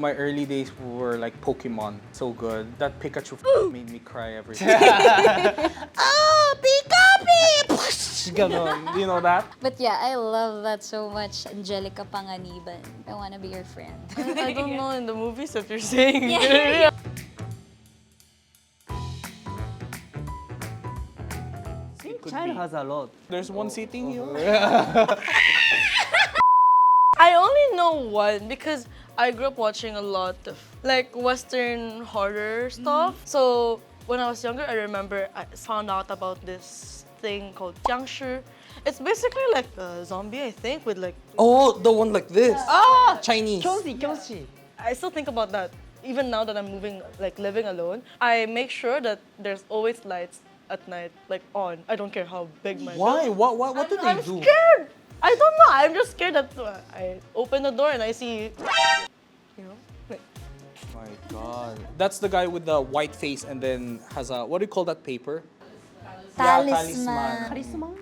my early days were like Pokemon. So good. That Pikachu made me cry every time. Oh, Pikachu! Ganon. You know that? But yeah, I love that so much, Angelica Panganiban. I wanna be your friend. I don't know in the movies if you're saying Child has a lot. There's one sitting here. I only know one because I grew up watching a lot of like Western horror stuff. So when I was younger, I remember I found out about this thing called jiangshi. It's basically like a zombie, I think, with like... Oh, the one like this. Ah! Chinese. Kyoshi. I still think about that. Even now that I'm living alone, I make sure that there's always lights at night, like on. I don't care how big my Why? building- What do they I'm do? scared. I don't know. I'm just scared that I open the door and I see, you know, like, My God. That's the guy with the white face and then has a, what do you call that paper? Talisman. Talisman?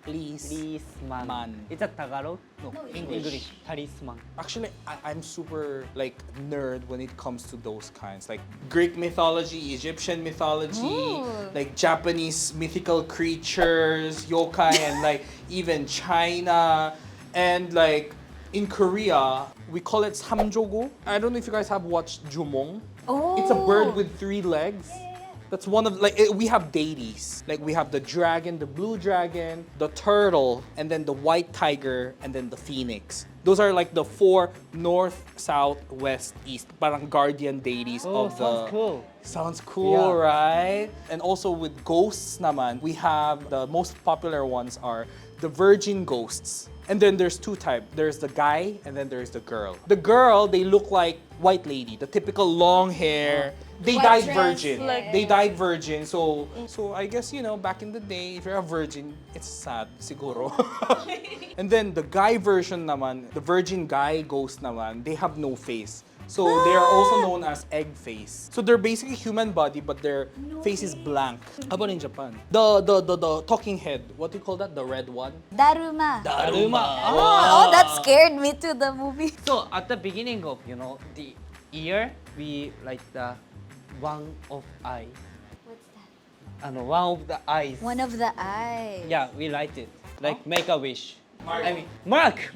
Talisman. Man. Is that Tagalog? No, English. Talisman. Actually, I'm super like nerd when it comes to those kinds. Like Greek mythology, Egyptian mythology, Ooh. like Japanese mythical creatures, yokai, and like even China. And like in Korea, we call it samjogo. I don't know if you guys have watched Jumong. Oh. It's a bird with 3 legs. That's one of, like, we have deities. Like, we have the dragon, the blue dragon, the turtle, and then the white tiger, and then the phoenix. Those are like the 4 north, south, west, east, parang guardian deities Oh, of the... sounds cool. Sounds cool, Yeah. right? And also with ghosts naman, we have the most popular ones are the virgin ghosts. And then there's 2 types. There's the guy and then there's the girl. The girl, they look like white lady, the typical long hair. They White died dress, virgin. like- They died virgin. So I guess, you know, back in the day, if you're a virgin, it's sad, siguro. And then the guy version naman, the virgin guy ghost naman, they have no face. So they are also known as egg face. So they're basically human body, but their face is blank. How about in Japan? The talking head. What do you call that? The red one? Daruma. Daruma. Oh, that scared me to the movie. So at the beginning of the year, we like the one of eye. What's that? One of the eyes. One of the eyes. Yeah, we liked it. Like make a wish. I mean, mark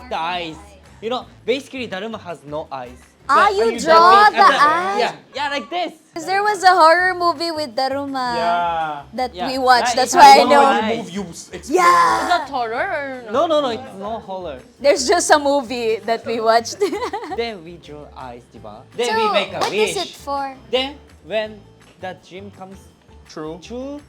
the eyes. You know, basically Daruma has no eyes. Ah, But you just draw make- the eyes? Yeah, like this. Because there was a horror movie with Daruma Yeah. that Yeah. we watched. Right, That's it's why I one know. eye. When you move, you explode. Yeah. is that horror or no? No, it's no horror. There's just a movie that we watched. Then we draw eyes, diba? Then So, we make a what wish. is it for? Then when that dream comes True. true,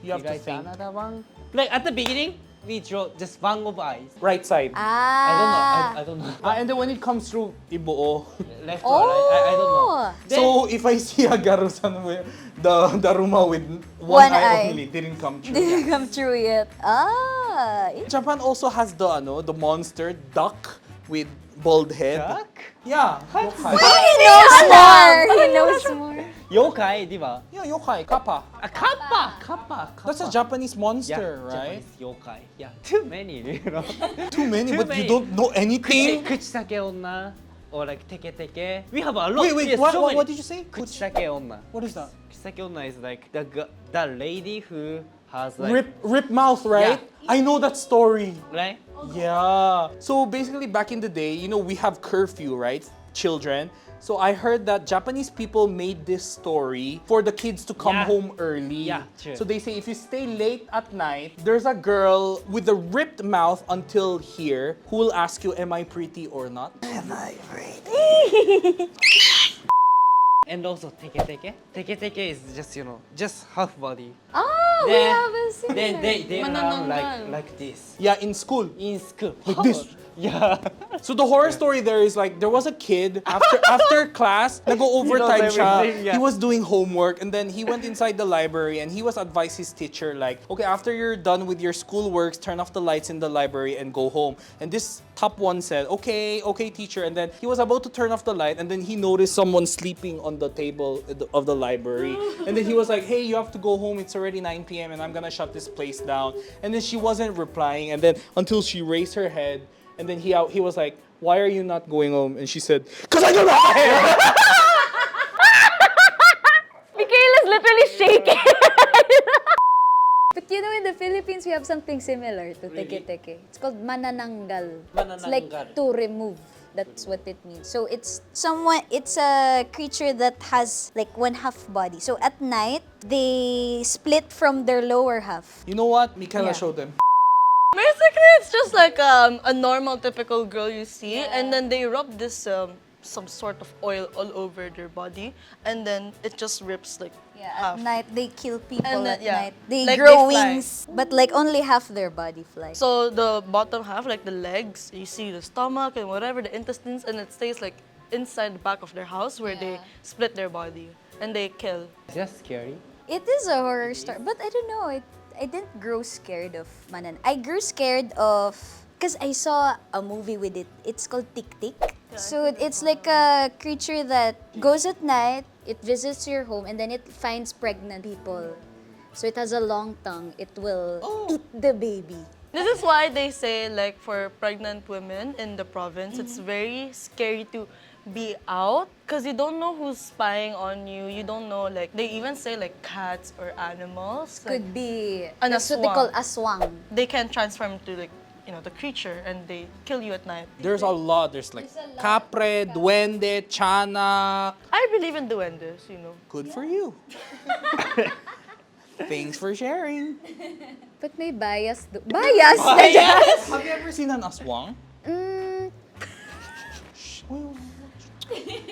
You have we to write think. another one. Like at the beginning, we draw just one of eyes. Right side. Ah. I don't know. And then when it comes through, ibuo. Left or right? I don't know. Oh. Then, So if I see a garusan with the Daruma with one eye eye. only, didn't come true. Didn't come true yet. Ah. Japan also has the monster duck with bald head. Duck? Yeah. Yokai. He knows more. He knows more. Yokai, diba? Yeah, yokai, kappa. Kappa. That's a Japanese monster, right? Japanese yokai. Yeah, too many, you know. Too many, Too but many. you don't know anything. Kuchisake onna or like teke. We have a lot. Wait, Yes, so many. what did you say? Kuchisake onna. What is that? Kuchisake onna is like the lady who has like Rip mouth, right? Yeah. I know that story. right? Yeah. So basically, back in the day, you know, we have curfew, right? Children. So I heard that Japanese people made this story for the kids to come Yeah. home early. Yeah, true. So they say if you stay late at night, there's a girl with a ripped mouth until here who will ask you, am I pretty or not? Am I pretty? And also teke. Teke is just just half body. Oh, we Then- haven't seen Then it. they Manananggal. run like this Yeah, in school. in school. Like this. Yeah. So the horror story there is like there was a kid after class, nag-go overtime siya. everything, yeah. He was doing homework and then he went inside the library and he was advised his teacher like, okay, after you're done with your schoolworks, turn off the lights in the library and go home. And this top one said, okay, teacher. And then he was about to turn off the light and then he noticed someone sleeping on the table of the library. And then he was like, hey, you have to go home. It's already 9 p.m. and I'm gonna shut this place down. And then she wasn't replying and then until she raised her head. And then he was like, why are you not going home? And she said, because I don't have hair. Mikaela's literally shaking. But you know, in the Philippines, we have something similar to teke-teke. It's called manananggal. It's like Manananggal. to remove. That's what it means. So it's a creature that has like one half body. So at night, they split from their lower half. You know what? Mikaela Yeah. showed them. Basically, it's just like a normal, typical girl you see, and then they rub this some sort of oil all over their body, and then it just rips like half. At night, they kill people And then, at yeah. night. They Like, grow they fly. wings, but like only half their body flies. So the bottom half, like the legs, you see the stomach and whatever, the intestines, and it stays like inside the back of their house where they split their body and they kill. Is that scary? It is a horror story, but I don't know. I didn't grow scared of manan. I grew scared of because I saw a movie with it. It's called Tik Tik. So it's like a creature that goes at night. It visits your home and then it finds pregnant people. So it has a long tongue. It will eat the baby. This is why they say, like, for pregnant women in the province, it's very scary to be out because you don't know who's spying on you. You don't know, like, they even say, like, cats or animals. Like, Could be An that's what they call aswang. they can transform into, like, you know, the creature and they kill you at night. There's a lot. There's like kapre, duende, chanak. I believe in duendes, you know. Good for you. Thanks for sharing. But may bias. Bias? Have you ever seen an aswang? Mm, Shh,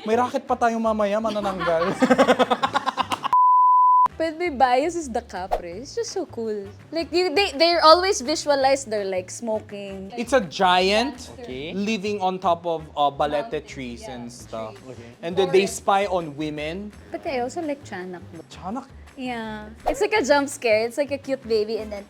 may racket pa tayo mamaya, manananggal. but may bias is the capre. It's just so cool. Like they're always visualized. They're like smoking. It's a giant Okay. living on top of balete trees and stuff. Okay. And then they spy on women. But I also like Chanak. Chanak. Yeah. It's like a jump scare. It's like a cute baby and then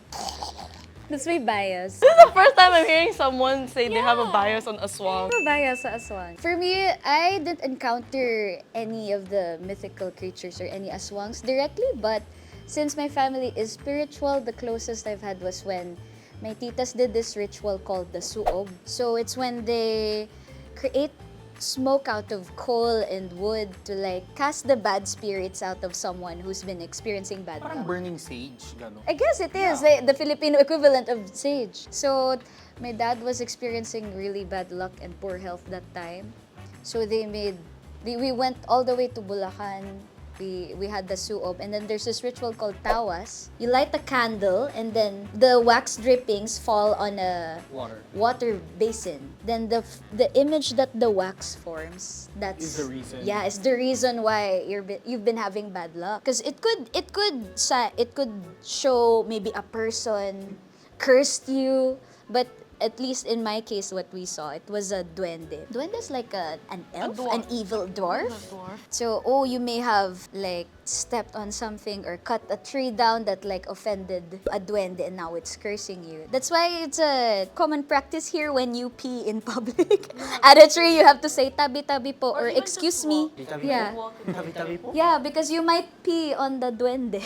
that's my bias. This is the first time I'm hearing someone say they have a bias on aswang. Ano bias sa aswang? For me, I didn't encounter any of the mythical creatures or any aswangs directly, but since my family is spiritual, the closest I've had was when my titas did this ritual called the suob. So it's when they create smoke out of coal and wood to like cast the bad spirits out of someone who's been experiencing bad Parang luck. burning sage. Gano. I guess it is like the Filipino equivalent of sage. So my dad was experiencing really bad luck and poor health that time. So we went all the way to Bulacan. We had the suob, and then there's this ritual called tawas. You light a candle and then the wax drippings fall on a water basin. Then the image that the wax forms, that's Is the reason. Yeah, it's the reason why you've been having bad luck. Because it could show maybe a person cursed you, but at least in my case, what we saw, it was a duende. Duende is like an elf, dwarf. an evil dwarf. So, you may have like stepped on something or cut a tree down that like offended a duende and now it's cursing you. That's why it's a common practice here when you pee in public. At a tree, you have to say tabi-tabi po or even excuse just me. walk. Yeah. Tabi-tabi po? Yeah, because you might pee on the duende.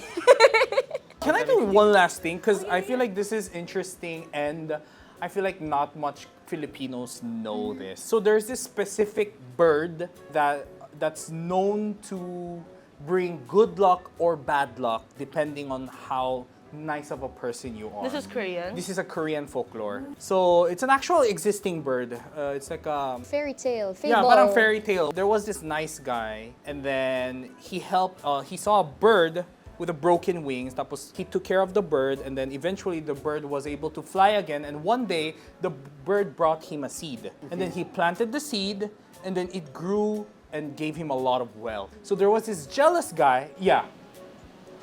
Can I do one last thing? Because I feel like this is interesting and I feel like not much Filipinos know this. So there's this specific bird that's known to bring good luck or bad luck depending on how nice of a person you are. This is Korean. This is a Korean folklore. So it's an actual existing bird. It's like a Fairy tale, fable. yeah, parang fairy tale. There was this nice guy, and then he helped. He saw a bird with a broken wings. Tapos he took care of the bird, and then eventually the bird was able to fly again. And one day, the bird brought him a seed, and then he planted the seed, and then it grew and gave him a lot of wealth. So there was this jealous guy. Yeah,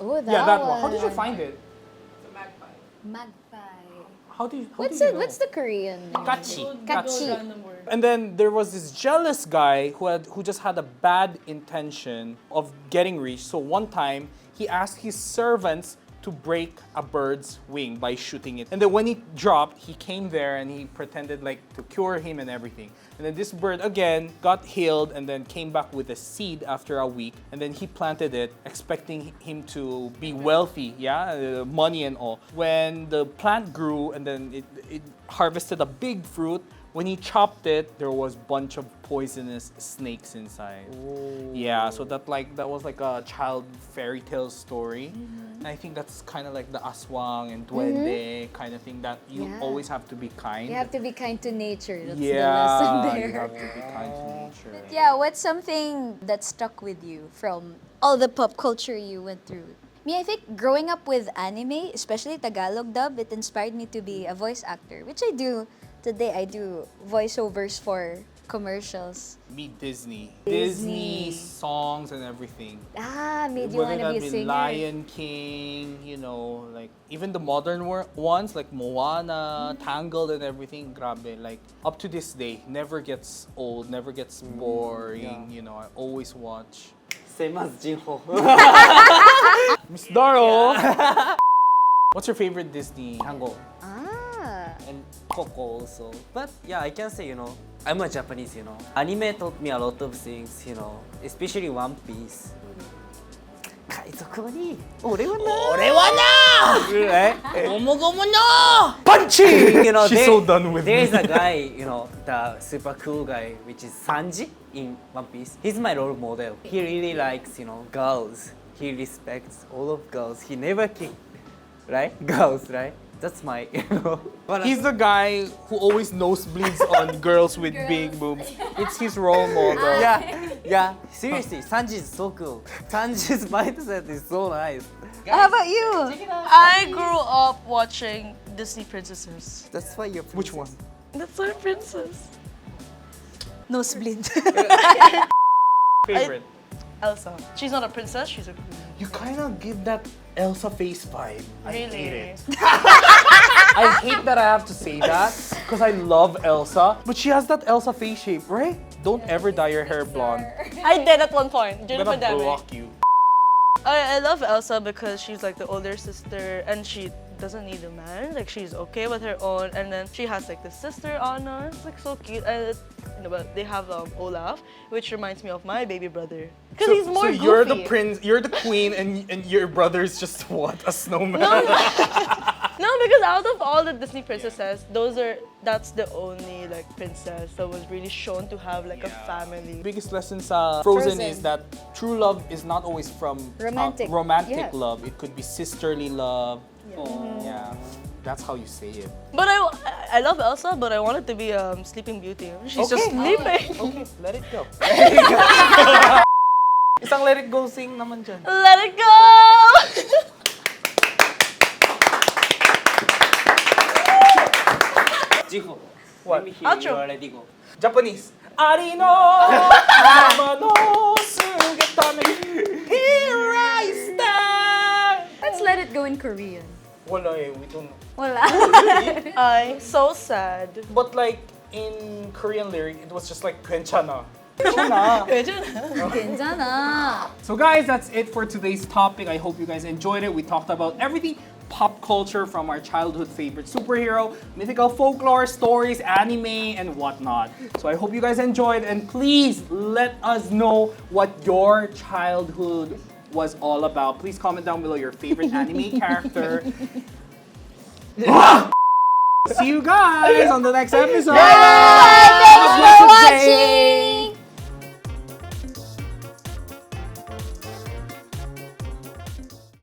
Oh, that one. How did you find it? Magpie. How did you? What's did you it? know? What's the Korean name? Kachi. Kachi. And then there was this jealous guy who just had a bad intention of getting rich. So one time he asked his servants to break a bird's wing by shooting it. And then when it dropped, he came there and he pretended like to cure him and everything. And then this bird again got healed and then came back with a seed after a week. And then he planted it, expecting him to be wealthy, money and all. When the plant grew and then it harvested a big fruit, when he chopped it, there was bunch of poisonous snakes inside. Yeah, so that was like a child fairy tale story. And I think that's kind of like the aswang and duende kind of thing, that you Yeah. always have to be kind. You have to be kind to nature. That's the Yeah, lesson there. you have to be kind to nature. Yeah, what's something that stuck with you from all the pop culture you went through? Me, I think growing up with anime, especially Tagalog dub, it inspired me to be a voice actor, which I do today. I do voiceovers for commercials. Me, Disney. Disney. Songs and everything. Ah, made you Whether want to be that a singer. Lion King, you know, like even the modern ones like Moana, Tangled and everything, grabe. Like up to this day, never gets old, never gets boring. yeah. You know, I always watch. Same as JinHo. Miss Daro! What's your favorite Disney? Tango. Ah. And Coco also. But yeah, I can say, I'm a Japanese, Anime taught me a lot of things, especially One Piece. 海賊に俺はなright? Punchy! She's there- so done with There's me. a guy, the super cool guy, which is Sanji in One Piece. He's my role model. He really likes, girls. He respects all of girls. He never kicked, right? Girls, right? That's my, He's the guy who always nosebleeds on girls with big boobs. It's his role model. yeah. Seriously, Sanji is so cool. Sanji's mindset is so nice. How about you? I grew up watching Disney princesses. That's why you're. Which one? That's my princess. Nosebleed. Favorite? Elsa. She's not a princess, she's a queen. You kind of give that Elsa face vibe. I hate Really? it. I hate that I have to say that because I love Elsa, but she has that Elsa face shape, right? Don't ever dye your hair blonde. I did at one point during I'm the gonna pandemic. block you. I love Elsa because she's like the older sister and she doesn't need a man. Like she's okay with her own, and then she has like the sister Anna. It's like so cute. And but they have Olaf, which reminds me of my baby brother because he's more so you're goofy. the prince, you're the queen, and your brother's just what? A snowman. No, because out of all the Disney princesses, that's the only like princess that was really shown to have like a family. Biggest lesson sa Frozen Frozen. is that true love is not always from Romantic. romantic Yeah. love. It could be sisterly love. Yeah, that's how you say it. But I love Elsa, but I wanted to be Sleeping Beauty. She's just sleeping. Okay, let it go. Isang let it go sing naman dyan. Let it go. JinHo. What? Let me hear Outro. you already go. Japanese. Ari no nama no sugeta ni here I stand. Let's let it go in Korean. Wala eh, we don't. Wala. I'm so sad. But like in Korean lyric, it was just like 괜찮아. 괜찮아. 괜찮아. So guys, that's it for today's topic. I hope you guys enjoyed it. We talked about everything pop culture from our childhood favorite superhero, mythical folklore, stories, anime, and whatnot. So I hope you guys enjoyed, and please let us know what your childhood was all about. Please comment down below your favorite anime character. See you guys on the next episode. Thanks for watching.